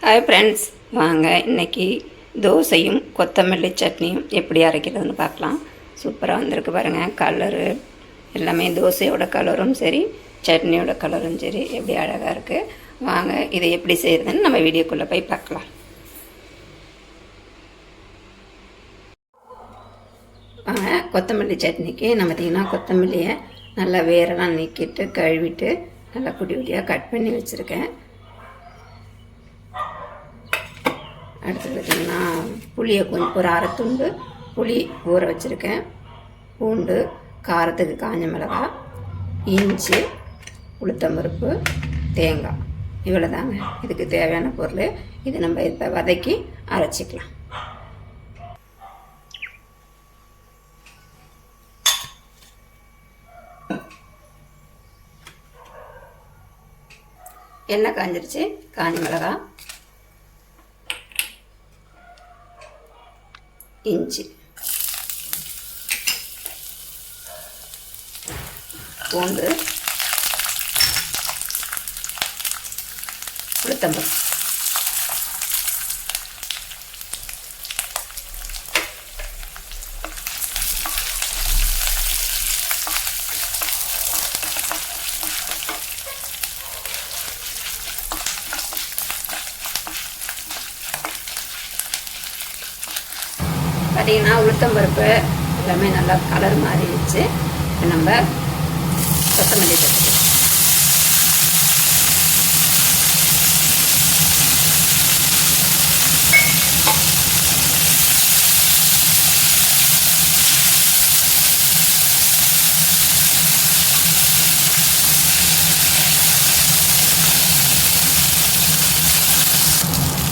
Hi friends, வாங்க இன்றைக்கி தோசையும் கொத்தமல்லி சட்னியும் எப்படி அரைக்கிறதுன்னு பார்க்கலாம். சூப்பராக வந்திருக்கு பாருங்கள். கலரு எல்லாமே தோசையோட கலரும் சரி, சட்னியோட கலரும் சரி, எப்படி அழகாக இருக்குது. வாங்க இதை எப்படி செய்கிறதுன்னு நம்ம வீடியோக்குள்ளே போய் பார்க்கலாம். வாங்க கொத்தமல்லி சட்னிக்கு நம்ம பார்த்திங்கன்னா கொத்தமல்லியை நல்லா வேரெல்லாம் நீக்கிட்டு கழுவிட்டு நல்லா குட்டி குட்டியாக கட் பண்ணி வச்சுருக்கேன். அடுத்து பார்த்திங்கன்னா புளியை கொஞ்சம் ஒரு அரை துண்டு புளி ஊற வச்சுருக்கேன். பூண்டு, காரத்துக்கு காஞ்ச மிளகாய், இஞ்சி, உளுத்தம்பருப்பு, தேங்காய், இவ்வளோ தாங்க இதுக்கு தேவையான பொருள். இது நம்ம இப்போ வதக்கி அரைச்சிக்கலாம். எண்ணெய் காஞ்சிருச்சு. காஞ்ச மிளகாய், இஞ்சி, பூண்டு, உளுத்தம்பருப்பு, பார்த்திங்கன்னா உளுத்தம்பருப்பு எல்லாமே நல்லா கலர் மாறிடுச்சு. இப்போ நம்ம கொத்தமல்லி சேர்த்துக்கலாம்.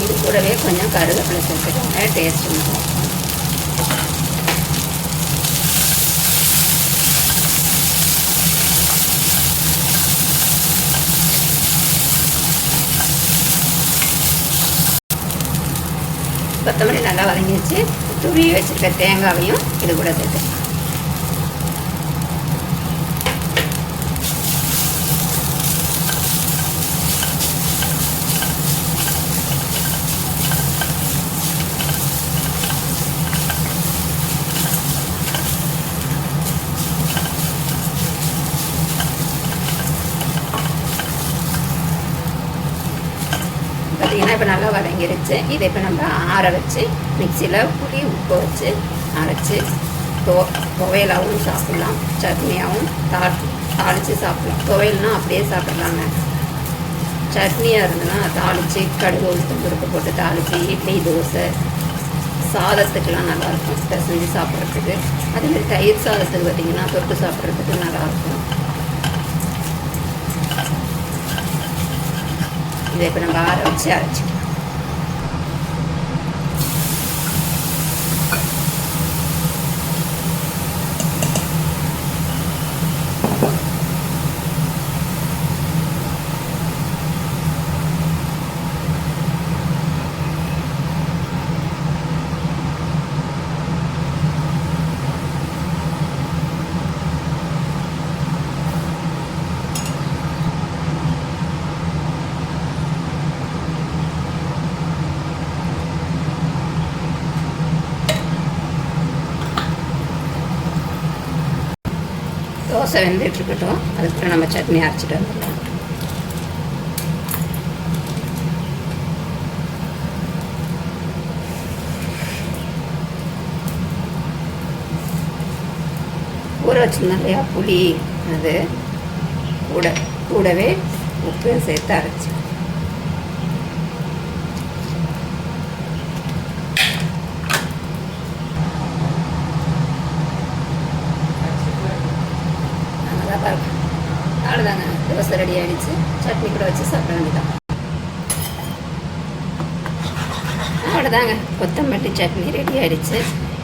இது கூடவே கொஞ்சம் கருவேப்பிலை சேர்த்துக்கோங்க, டேஸ்ட் இருக்கும். கொத்தமல்லி நல்லா வதங்கிடுச்சு. துருவி வச்சுருக்க தேங்காவையும் இது கூட சேர்த்து பார்த்திங்கன்னா இப்போ நல்லா வதங்கிருச்சு. இதை இப்போ நம்ம ஆற வச்சு மிக்சியில் புளி உப்பு வச்சு அரைச்சி துவையலாகவும் சாப்பிட்லாம், சட்னியாகவும் தாளித்து சாப்பிட்லாம். துவையல்னால் அப்படியே சாப்பிட்லாங்க. சட்னியாக இருந்ததுன்னா தாளித்து கடுகு உளுத்தம் பருப்பு போட்டு தாளித்து இட்லி, தோசை, சாதத்துக்கெலாம் நல்லாயிருக்கும் பிசைஞ்சு சாப்பிட்றதுக்கு. அதேமாதிரி தயிர் சாதத்துக்கு பார்த்திங்கன்னா தொட்டு சாப்பிட்றதுக்கு நல்லாயிருக்கும். இதை இப்போ நம்ம ஆற வச்சு அரைச்சிக்கலாம். தோசை வெந்துட்டுருக்கட்டும், அதுக்கப்புறம் நம்ம சட்னி அரைச்சிட்டு வந்துடலாம். ஊற வச்சுருந்தோம் இல்லையா புளி, அது கூடவே உப்பு சேர்த்து அரைச்சி அவ்வளோதாங்க. தோசை ரெடி ஆகிடுச்சு. சட்னி கூட வச்சு சாப்பிட வேண்டியதான். அவ்வளோதாங்க, கொத்தமல்லி சட்னி ரெடி ஆகிடுச்சு.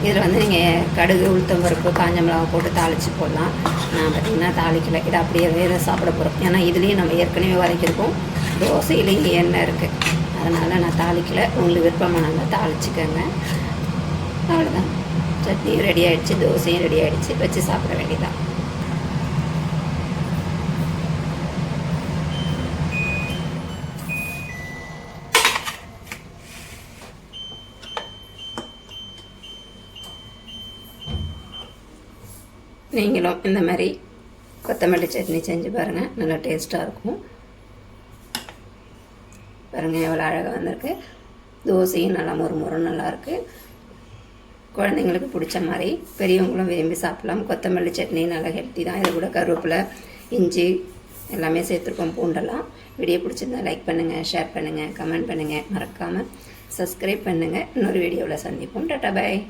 இதில் வந்து நீங்கள் கடுகு, உளுத்தம்பருப்பு, காஞ்ச மிளகா போட்டு தாளித்து போடலாம். நான் பார்த்திங்கன்னா தாளிக்கலை. இதை அப்படியே வேறு சாப்பிட போகிறோம். ஏன்னா இதுலேயும் நம்ம ஏற்கனவே வதக்கியிருக்கோம், தோசையிலேயும் எண்ணெய் இருக்குது. அதனால் நான் தாளிக்கலை. உங்களுக்கு விருப்பமானாங்க தாளிச்சிக்கோங்க. அவ்வளோதான், சட்னியும் ரெடி ஆகிடுச்சு, தோசையும் ரெடி ஆகிடுச்சு. வச்சு சாப்பிட வேண்டியதான். நீங்களும் இந்த மாதிரி கொத்தமல்லி சட்னி செஞ்சு பாருங்கள், நல்லா டேஸ்ட்டாக இருக்கும். பாருங்கள் எவ்வளோ அழகாக வந்திருக்கு. தோசையும் நல்லா மொறு நல்லாயிருக்கு. குழந்தைங்களுக்கு பிடிச்ச மாதிரி பெரியவங்களும் விரும்பி சாப்பிட்லாம். கொத்தமல்லி சட்னி நல்லா ஹெல்த்தி தான். இது கூட கருவேப்பிலை, இஞ்சி எல்லாமே சேர்த்துருக்கோம், பூண்டெல்லாம். வீடியோ பிடிச்சிருந்தா லைக் பண்ணுங்கள், ஷேர் பண்ணுங்கள், கமெண்ட் பண்ணுங்கள், மறக்காமல் சப்ஸ்கிரைப் பண்ணுங்கள். இன்னொரு வீடியோவில் சந்திப்போம். டாடா பாய்.